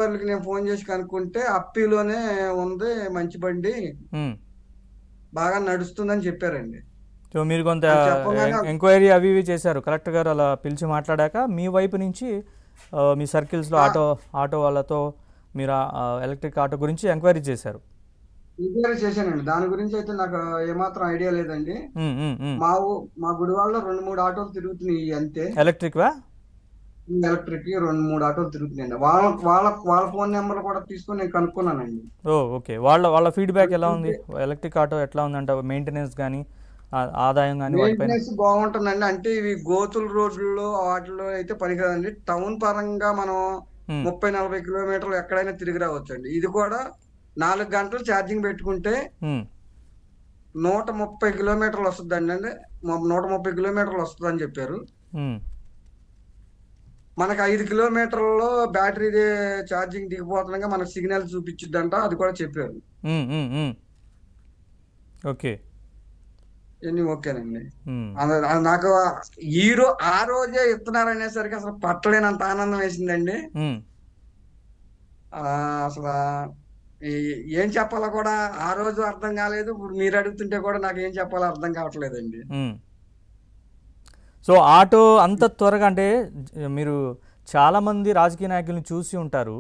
వాళ్ళకి నేను ఫోన్ చేసి కనుక్కుంటే అప్పిలోనే ఉంది మంచి బండి, హ్మ్. బాగా నడుస్తుందని చెప్పారండి. సో మీరు కొంత అని చెప్పగానే ఎంక్వైరీ అవి ఇవి చేశారు. కలెక్టర్ గారు అలా పిలిచి మాట్లాడాక మీ వైపు నుంచి మీ సర్కిల్స్లో ఆ, ఆటో వాళ్ళతో మీరు ఎలక్ట్రిక్ ఆటో గురించి ఎంక్వైరీ చేశారు. ఎంక్వైరీ చేశానండి. దాని గురించి అయితే నాకు ఏమాత్రం ఐడియా లేదండి. హ్మ్. హ్మ్. హ్మ్. మా మా గుడివాడలో 2, 3 ఆటోలు తిరుగుతున్నాయి అంతే. ఎలక్ట్రిక్వా? ఎలక్ట్రిక్ 2, 3 ఆటోలు తిరుగుతున్నాయండి. వాళ్ళ ఫోన్ నెంబర్ కూడా తీసుకొని నేను కనుక్కున్నానండి. ఓ, ఓకే. వాళ్ళ ఫీడ్బ్యాక్ ఎలా ఉంది? కనుక్కుంటే ఎలక్ట్రిక్ ఆటో ఎట్లా ఉందంట? మెయింటెనెన్స్ కానీ ఆదాయం కానీ వాటిపైన? మెయింటెనెన్స్ బాగుంటుందండి. అంటే ఇవి గోతుల రోడ్లలో వాటిలో అయితే పనికిరాదండి. టౌన్ పరంగా మనం హ్మ్. 30, 40 కిలోమీటర్లు ఎక్కడైనా తిరిగి రావచ్చండి. ఇది కూడా 4 గంటలు ఛార్జింగ్ పెట్టుకుంటే హ్మ్. 130 కిలోమీటర్లు వస్తుందండి. 130 కిలోమీటర్లు వస్తుందని చెప్పారు. హ్మ్. మనకి 5 కిలోమీటర్లలో బ్యాటరీ ఛార్జింగ్ దిగిపోతుండగా మనకు సిగ్నల్ చూపించుద్దంట. అది కూడా చెప్పారు. హ్మ్. హ్మ్. హ్మ్. ఓకే. ఇవన్నీ ఓకేనండి. హ్మ్. నాకు ఆ రోజే ఇస్తున్నారనేసరికి అసలు పట్టలేనంత ఆనందం వేసిందండి. హ్మ్. ఆ అసలు ఏం చెప్పాలో కూడా ఆ రోజు అర్థం కాలేదు. ఇప్పుడు మీరు అడుగుతుంటే కూడా నాకు ఏం చెప్పాలో అర్థం కావట్లేదండి. హ్మ్. సో ఆటో అంత త్వరగా అంటే మీరు చాలామంది రాజకీయ నాయకులను చూసి ఉంటారు.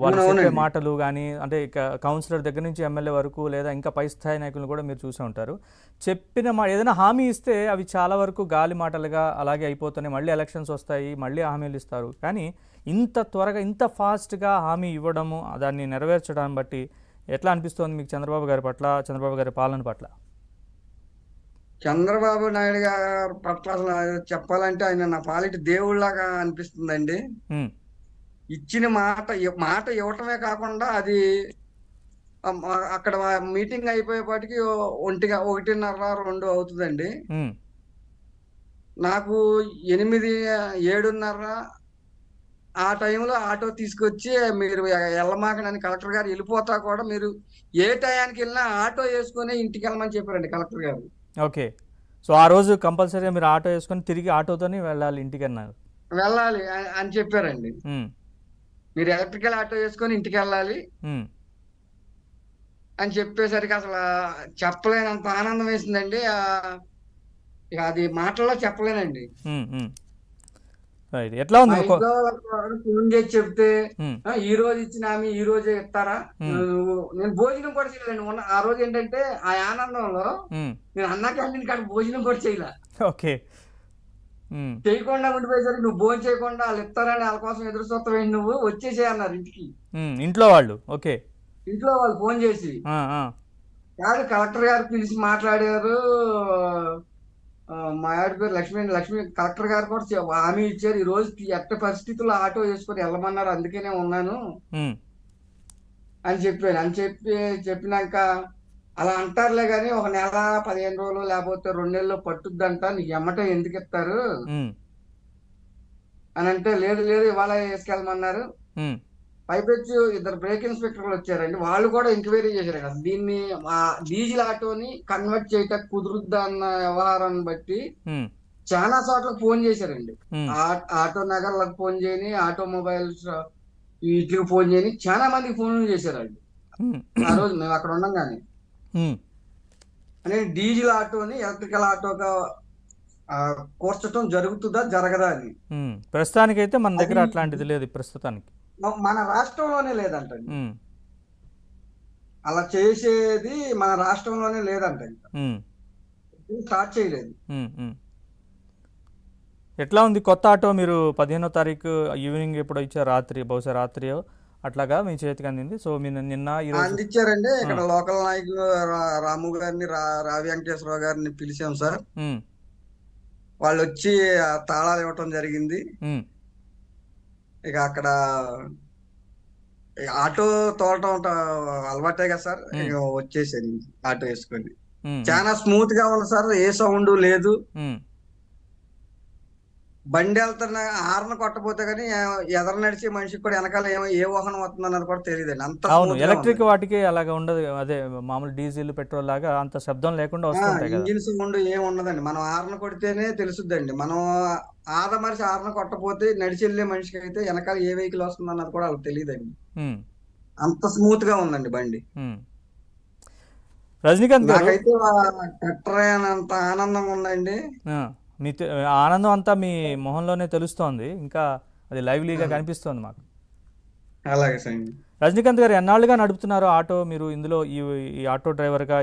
వాళ్ళు చెప్పే అవునవునండి. మాటలు కానీ అంటే కౌన్సిలర్ దగ్గర నుంచి ఎమ్మెల్యే వరకు లేదా ఇంకా పై స్థాయి నాయకులను కూడా మీరు చూసే ఉంటారు. చెప్పిన ఏదైనా హామీ ఇస్తే అవి చాలా వరకు గాలి మాటలుగా అలాగే అయిపోతున్నాయి. మళ్ళీ ఎలక్షన్స్ వస్తాయి, మళ్ళీ హామీలు ఇస్తారు. కానీ ఇంత త్వరగా ఇంత ఫాస్ట్గా హామీ ఇవ్వడము దాన్ని నెరవేర్చడం బట్టి ఎట్లా అనిపిస్తోంది మీకు చంద్రబాబు గారి పట్ల, చంద్రబాబు గారి పాలన పట్ల? చంద్రబాబు నాయుడు గారి పట్ల అసలు చెప్పాలంటే ఆయన నా పాలిటి దేవుళ్ళలాగా అనిపిస్తుందండి. హ్మ్. ఇచ్చిన మాట ఇవ్వటమే కాకుండా అది అక్కడ మీటింగ్ అయిపోయేపాటికి 1:30, 2 అవుతుందండి. హ్మ్. నాకు 8, 7:30 ఆ టైంలో ఆటో తీసుకొచ్చి మీరు వెళ్ళమాకనని కలెక్టర్ గారు వెళ్ళిపోతా కూడా మీరు ఏ టయానికి వెళ్ళినా ఆటో వేసుకొని ఇంటికి వెళ్ళమని చెప్పారండి కలెక్టర్ గారు. ఓకే. సో ఆ రోజు కంపల్సరీగా మీరు ఆటో వేసుకొని తిరిగి ఆటోతోనే వెళ్ళాలి ఇంటికన్నారు. వెళ్ళాలి అని చెప్పారండి. హ్మ్. మీరు ఎలక్ట్రికల్ ఆటో వేసుకొని ఇంటికి వెళ్ళాలి హ్మ్. అని చెప్పేసరికి అసలు చెప్పలేనంత ఆనందం వేసిందండి. ఇక అది మాటల్లో చెప్పలేనండి. హ్మ్. హ్మ్. రైట్. ఎట్లా మా ఉంది ఇంట్లో వాళ్ళకి కూడా ఫోన్ చేసి చెప్తే హ్మ్. ఈ రోజు ఇచ్చిన హామీ ఈ రోజే ఇస్తారా? హ్మ్. నేను భోజనం కూడా చేయలేదండి. ఆ రోజు ఏంటంటే ఆ ఆనందంలో హ్మ్. నేను అన్నా క్యాంటీన్ కాడ భోజనం కూడా చేయలే. ఓకే. హ్మ్. చేయకుండా ఉండిపోయేసరికి నువ్వు భోజనం చేయకుండా వాళ్ళు ఇస్తారని వాళ్ళ కోసం ఎదురు చూస్తావేంటి, నువ్వు వచ్చేసేయ్ అన్నారు ఇంటికి. హ్మ్. ఇంట్లో వాళ్ళు. ఓకే. ఇంట్లో వాళ్ళు ఫోన్ చేసి ఆ! ఆ! కాదు కలెక్టర్ గారు పిలిచి మాట్లాడారు. మా ఆవిడ పేరు లక్ష్మి అండి. లక్ష్మి కలెక్టర్ గారు కూడా హామీ ఇచ్చారు. ఈ రోజు ఎట్టి పరిస్థితుల్లో ఆటో వేసుకొని వెళ్ళమన్నారు. అందుకనే ఉన్నాను హ్మ్. అని చెప్పాను. చెప్పినాక అలా అంటారులే గాని ఒక నెల, 15 రోజులు లేకపోతే 2 నెలలు పట్టుద్దంట. నీకు ఎమ్మటే ఎందుకు ఇస్తారు హ్మ్. అని అంటే, లేదు లేదు ఇవాళ వేసుకెళ్ళమన్నారు. హ్మ్. పైపెచ్చు ఇద్దరు బ్రేక్ ఇన్స్పెక్టర్లు వచ్చారండి. వాళ్ళు కూడా ఎంక్వైరీ చేశారు. అసలు దీన్ని డీజిల్ ఆటోని కన్వర్ట్ చేయటం కుదురుద్దా అన్న వ్యవహారాన్ని బట్టి హ్మ్. చాలా చోట్ల ఫోన్ చేశారండి. హ్మ్. ఆటో నగర్లకు ఫోన్ చేయని, ఆటోమొబైల్స్ వీటికి ఫోన్ చేయని చాలా మందికి ఫోన్లు చేశారండి. హ్మ్. ఆ రోజు మేము అక్కడ ఉండంగానే. హ్మ్. అంటే డీజిల్ ఆటోని ఎలక్ట్రికల్ ఆటోగా కూర్చటం జరుగుతుందా జరగదా అని. హ్మ్. ప్రస్తుతానికైతే మన అది దగ్గర అట్లాంటిది లేదు ప్రస్తుతానికి. మన రాష్ట్రంలోనే లేదంటండి. హ్మ్. అలా చేసేది మన రాష్ట్రంలోనే లేదంట. ఇంకా హ్మ్. స్టార్ట్ చేయలేదు. హ్మ్. హ్మ్. ఎట్లా ఉంది కొత్త ఆటో మీరు 15వ తారీఖు ఈవినింగ్ ఎప్పుడో ఇచ్చారు? రాత్రి బహుశా రాత్రియో అట్లాగా మీ చేతికి అందింది. సో మీరు నిన్న ఈరోజు అందించారండి. ఆ! ఇక్కడ లోకల్ నాయకులు రాము గారిని, రావి వెంకటేశ్వరరావు గారిని పిలిచాం సార్. హ్మ్. వాళ్ళు వచ్చి తాళాలు ఇవ్వటం జరిగింది. హ్మ్. ఇక అక్కడ ఆటో తోలటం అలవాటే కదా సార్. హ్మ్. ఇక వచ్చేసాను ఆటో వేసుకొని. హ్మ్. హ్మ్. చాలా స్మూత్ గా ఉంది సార్. ఏ సౌండ్ లేదు. హ్మ్. బండి వెళ్తున్న హార్న్ కొట్టపోతే కానీ ఎదర నడిచే మనిషికి కూడా వెనకాల ఏ వాహనం వస్తుంది అన్నది కూడా తెలియదండి. అంత అవును, స్మూత్ గా ఎలక్ట్రిక్ ఉందండి. వాటికి అలాగా ఉండదు. అదే మామూలు డీజిల్ పెట్రోల్ లాగా అంత శబ్దం లేకుండా వస్తుంటాయి కదా. ఇంజిన్ సౌండ్ ఏం ఉండదండి. మనం హార్న్ కొడితేనే తెలుసుద్దండి. మనం ఆదమరిచి హార్న్ కొట్టపోతే నడిచి వెళ్ళే మనిషికి అయితే వెనకాల ఏ వెహికల్ వస్తుంది అన్నది కూడా వాళ్ళకి తెలియదండి. ఉమ్, అంత స్మూత్ గా ఉందండి బండి. ఉమ్. రజనీకాంత్ గారు, నాకైతే కట్టరైనంత ఆనందంగా ఉందండి. ఆ, ఆనందం అంతా మీ మొహంలోనే తెలుస్తోంది, ఇంకా అది లైవ్లీగా కనిపిస్తోంది మాకు. అలాగే సండి. రజనీకాంత్ గారు, ఎన్నాళ్ళుగా నడుపుతున్నారు ఆటో మీరు? ఇందులో ఈ ఈ ఆటో డ్రైవర్గా